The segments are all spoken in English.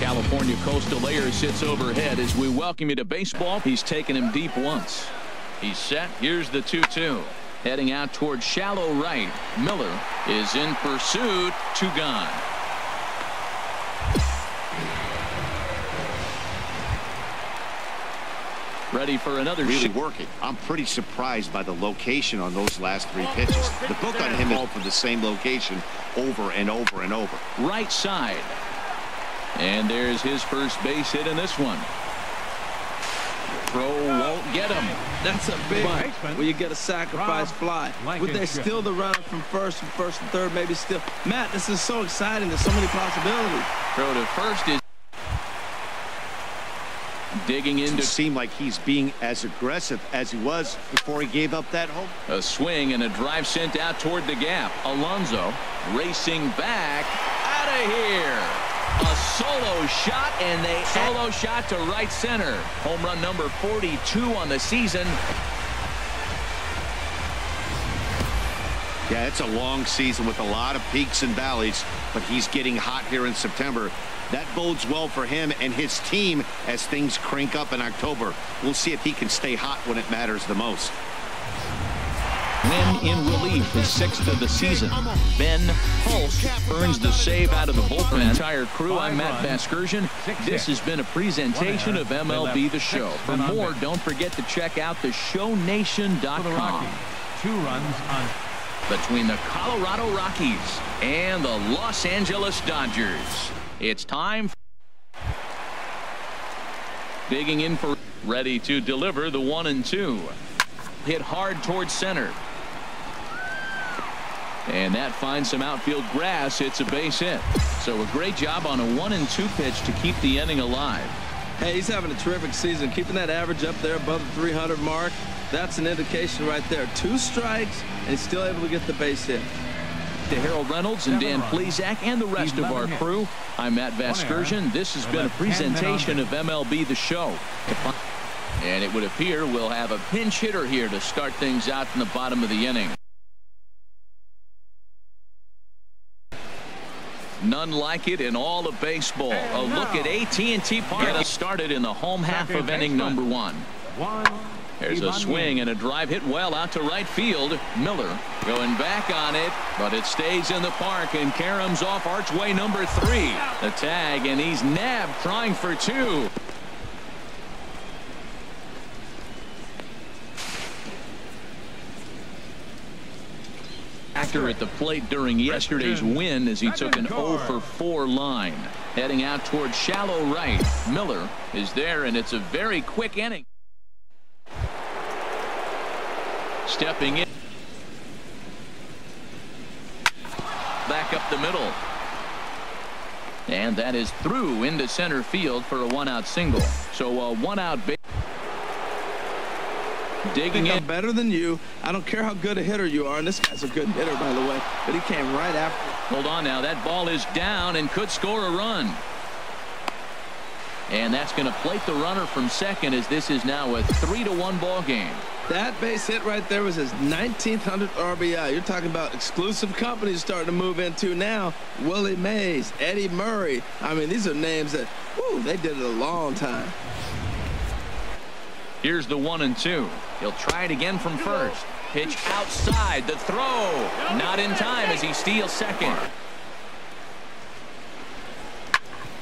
California Coastal Air sits overhead as we welcome you to baseball. He's taken him deep once. He's set. Here's the 2-2. Heading out toward shallow right. Miller is in pursuit. 2 gone. Ready for another really working. I'm pretty surprised by the location on those last 3 pitches. The book on him is from the same location over and over and over. Right side. And there's his first base hit in this one. Throw won't get him. That's a big one where you get a sacrifice fly. Would they steal the runner from first and third, maybe still? Matt, this is so exciting. There's so many possibilities. Throw to first is digging in to seem like he's being as aggressive as he was before he gave up that home. A swing and a drive sent out toward the gap. Alonso racing back out of here. A solo shot, and they solo shot to right center. Home run number 42 on the season. Yeah, it's a long season with a lot of peaks and valleys, but he's getting hot here in September. That bodes well for him and his team as things crank up in October. We'll see if he can stay hot when it matters the most. Win in relief, his 6th of the season. Ben Hulse earns the save out of the bullpen. Entire crew, I'm Matt Vasgersian. This has been a presentation of MLB The Show. For more, don't forget to check out theshownation.com. 2 runs on between the Colorado Rockies and the Los Angeles Dodgers. It's time. Digging in for ready to deliver the 1-2. Hit hard towards center. And that finds some outfield grass. It's a base hit. So a great job on a 1-2 pitch to keep the inning alive. Hey, he's having a terrific season. Keeping that average up there above the 300 mark. That's an indication right there. 2 strikes and he's still able to get the base hit. To Harold Reynolds and Dan Plesac and the rest of our crew, I'm Matt Vasgersian. This has been a presentation of MLB The Show. And it would appear we'll have a pinch hitter here to start things out in the bottom of the inning. None like it in all of baseball. A look at AT&T Park. Get us started in the home half of inning number 1. There's a swing and a drive hit well out to right field. Miller going back on it, but it stays in the park and caroms off archway number 3. The tag, and he's nabbed trying for 2. Actor at the plate during yesterday's win as he took an 0-for-4 line. Heading out toward shallow right. Miller is there, and it's a very quick inning. Stepping in. Back up the middle. And that is through into center field for a 1-out single. So a 1-out base. Digging in. I'm better than you. I don't care how good a hitter you are, and this guy's a good hitter, by the way, but he came right after. Hold on now. That ball is down and could score a run. And that's going to plate the runner from second as this is now a 3-1 ball game. That base hit right there was his 1900th RBI. You're talking about exclusive companies starting to move into now. Willie Mays, Eddie Murray. I mean, these are names that, whoo, they did it a long time. Here's the 1-2. He'll try it again from first. Pitch outside. The throw. Not in time as he steals second.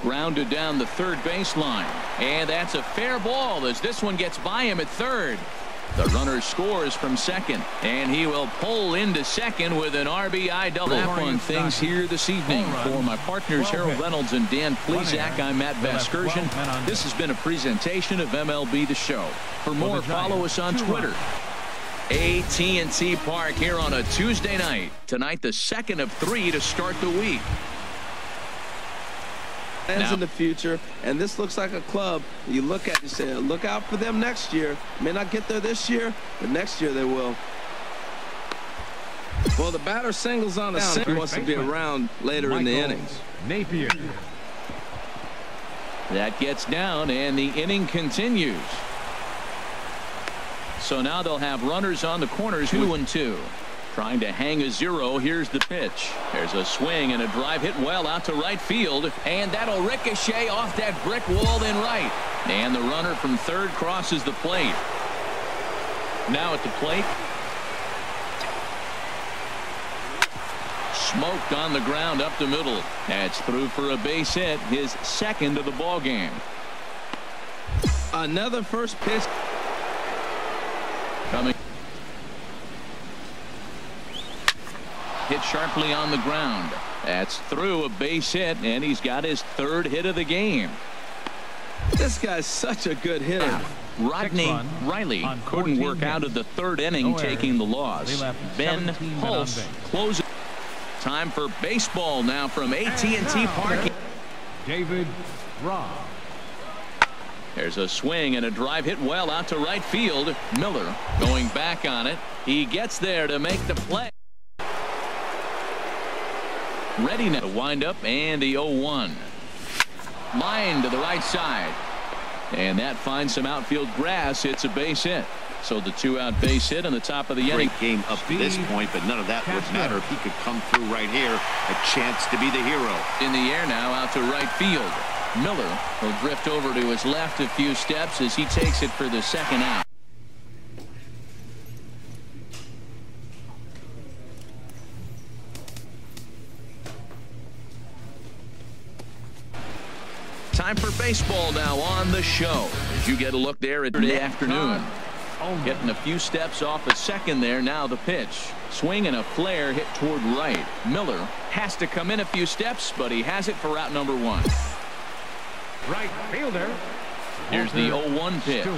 Grounded down the third baseline. And that's a fair ball as this one gets by him at third. The runner scores from second, and he will pull into second with an RBI double. That one things here this evening. For my partners Harold Reynolds and Dan Plesac, I'm Matt Vasgersian. This has been a presentation of MLB The Show. For more, follow us on Twitter. AT&T Park here on a Tuesday night. Tonight, the 2nd of 3 to start the week. In the future, and this looks like a club you look at and say, look out for them next year. May not get there this year, but next year they will. Well, the batter singles on a single. Wants to be around later in the innings. Napier. That gets down, and the inning continues. So now they'll have runners on the corners, 2-2. Trying to hang a zero. Here's the pitch. There's a swing and a drive hit well out to right field. And that'll ricochet off that brick wall in right. And the runner from third crosses the plate. Now at the plate. Smoked on the ground up the middle. That's through for a base hit. His second of the ball game. Another first pitch. Coming. Hit sharply on the ground. That's through a base hit, and he's got his third hit of the game. This guy's such a good hitter. Rodney Riley couldn't work out of the third inning, taking the loss. Ben Pulse closes. Time for baseball now from AT&T Park. David Robb. There's a swing and a drive hit well out to right field. Miller going back on it. He gets there to make the play. Ready now to wind up, and the 0-1. Line to the right side. And that finds some outfield grass. It's a base hit. So the 2-out base hit on the top of the inning. Great game up to this point, but none of that would matter if he could come through right here. A chance to be the hero. In the air now out to right field. Miller will drift over to his left a few steps as he takes it for the second out. Time for baseball now on the show. As you get a look there at the afternoon. Getting a few steps off a second there. Now the pitch. Swing and a flare hit toward right. Miller has to come in a few steps, but he has it for out number 1. Right fielder. Here's the 0-1 pitch.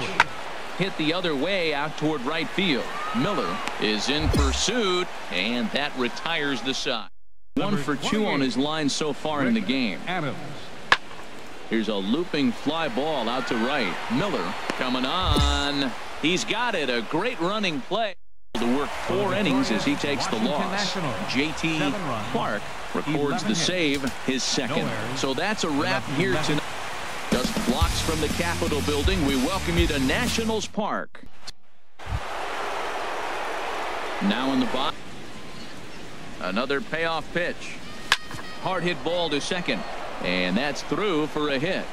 Hit the other way out toward right field. Miller is in pursuit, and that retires the side. 1 for 2 on his line so far in the game. Adams. Here's a looping fly ball out to right. Miller coming on. He's got it. A great running play to work 4 innings as he takes the loss. J.T. Clark records the save, his second. So that's a wrap here tonight. Just blocks from the Capitol building. We welcome you to Nationals Park. Now in the box. Another payoff pitch. Hard hit ball to second. And that's through for a hit.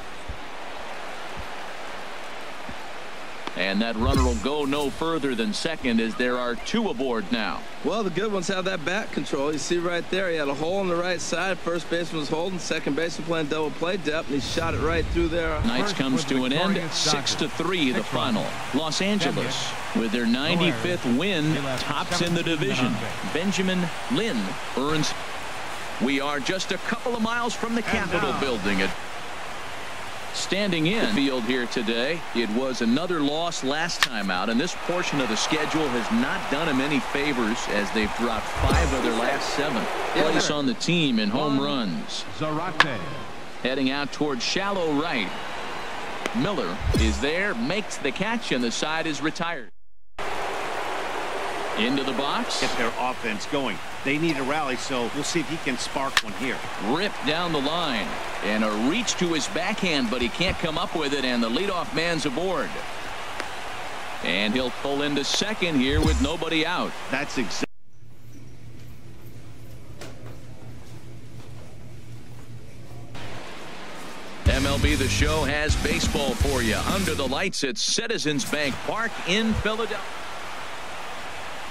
And that runner will go no further than second as there are 2 aboard now. Well, the good ones have that bat control. You see right there, he had a hole on the right side. First baseman was holding. Second baseman playing double play depth, and he shot it right through there. Nights comes to an end. 6-3 the final. Los Angeles with their 95th win tops in the division. Benjamin Lynn earns. We are just a couple of miles from the Capitol building. Standing in field here today. It was another loss last time out, and this portion of the schedule has not done him any favors as they've dropped 5 of their last 7. Place on the team in home runs. Zarate. Heading out towards shallow right. Miller is there, makes the catch, and the side is retired. Into the box. Get their offense going. They need a rally, so we'll see if he can spark one here. Ripped down the line. And a reach to his backhand, but he can't come up with it, and the leadoff man's aboard. And he'll pull into second here with nobody out. That's exactly. MLB The Show has baseball for you under the lights at Citizens Bank Park in Philadelphia.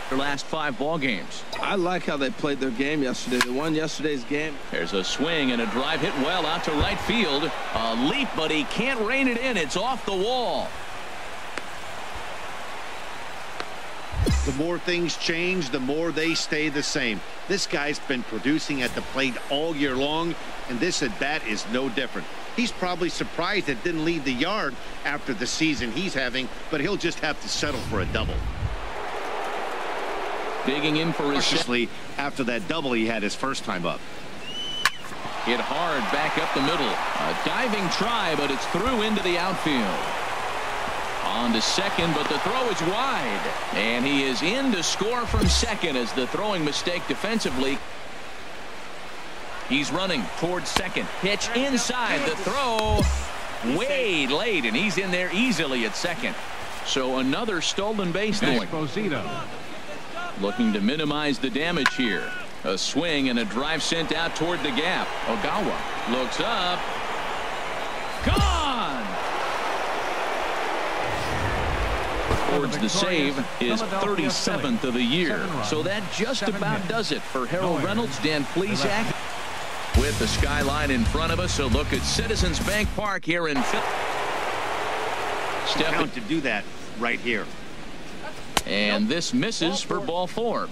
Their last 5 ball games. I like how they played their game yesterday. They won yesterday's game. There's a swing and a drive hit well out to right field. A leap, but he can't rein it in. It's off the wall. The more things change, the more they stay the same. This guy's been producing at the plate all year long, and this at bat is no different. He's probably surprised it didn't leave the yard after the season he's having, but he'll just have to settle for a double. Digging in for his cautiously after that double he had his first time up. Hit hard back up the middle. A diving try, but it's through into the outfield. On to second, but the throw is wide. And he is in to score from second as the throwing mistake defensively. He's running towards second. Pitch inside. The throw way late, and he's in there easily at second. So another stolen base there. looking to minimize the damage here. A swing and a drive sent out toward the gap. Ogawa looks up. Gone! Records the save, his 37th of the year. So that just about does it for Harold Reynolds. Dan Plesac with the skyline in front of us. So look at Citizens Bank Park here in Philly. Stepping to do that right here. And this misses for ball 4.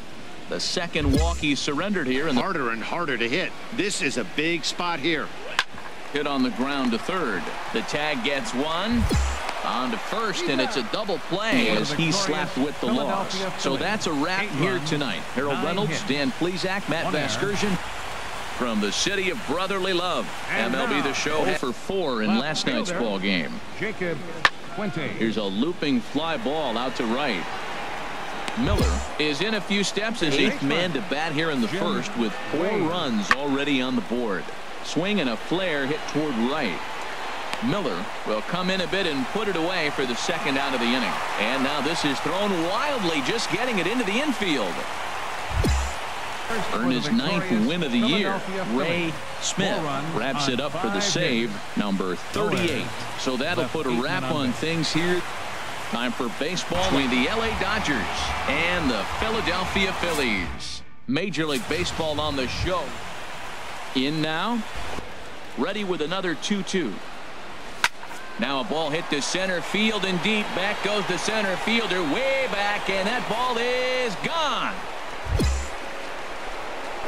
The second walk he surrendered here. And harder and harder to hit. This is a big spot here. Hit on the ground to third. The tag gets one. On to first, and it's a double play as he slapped with the loss. So that's a wrap here tonight. Harold Reynolds, Dan Plesac, Matt Vasgersian from the city of brotherly love. MLB The Show for 4 in last night's ball game. Here's a looping fly ball out to right. Miller is in a few steps as 8th man to bat here in the first with 4 runs already on the board. Swing and a flare hit toward right. Miller will come in a bit and put it away for the second out of the inning. And now this is thrown wildly, just getting it into the infield. Earned his 9th win of the year. Ray Smith wraps it up for the save, number 38. So that'll put a wrap on things here. Time for baseball between the LA Dodgers and the Philadelphia Phillies. Major League Baseball on the show. In now. Ready with another 2-2. Now a ball hit to center field and deep. Back goes the center fielder way back, and that ball is gone.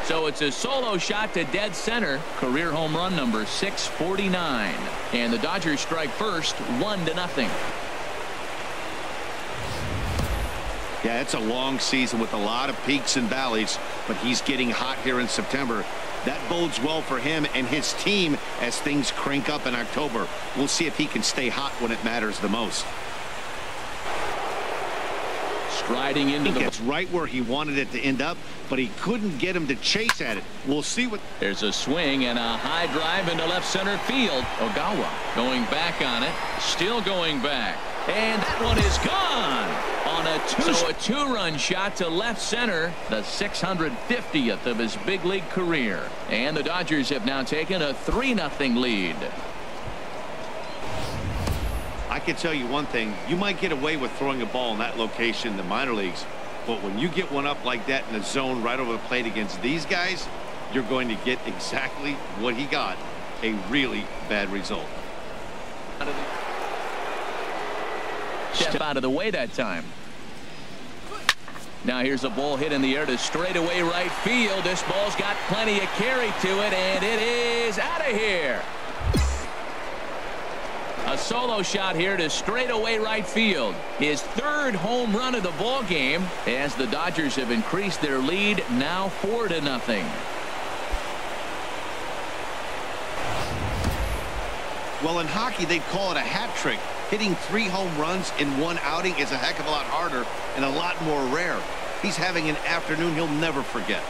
So it's a solo shot to dead center. Career home run number 649. And the Dodgers strike first, 1-0. Yeah, it's a long season with a lot of peaks and valleys, but he's getting hot here in September. That bodes well for him and his team as things crank up in October. We'll see if he can stay hot when it matters the most. Striding into the... It's right where he wanted it to end up, but he couldn't get him to chase at it. We'll see what... There's a swing and a high drive into left center field. Ogawa going back on it. Still going back. And that one is gone. On a two-run shot to left center, the 650th of his big league career. And the Dodgers have now taken a 3-0 lead. I can tell you one thing. You might get away with throwing a ball in that location in the minor leagues, but when you get one up like that in the zone right over the plate against these guys, you're going to get exactly what he got, a really bad result. Step out of the way that time. Now here's a ball hit in the air to straightaway right field. This ball's got plenty of carry to it, and it is out of here. A solo shot here to straightaway right field. His 3rd home run of the ball game as the Dodgers have increased their lead, now 4-0. Well, in hockey, they'd call it a hat trick. Hitting 3 home runs in one outing is a heck of a lot harder and a lot more rare. He's having an afternoon he'll never forget.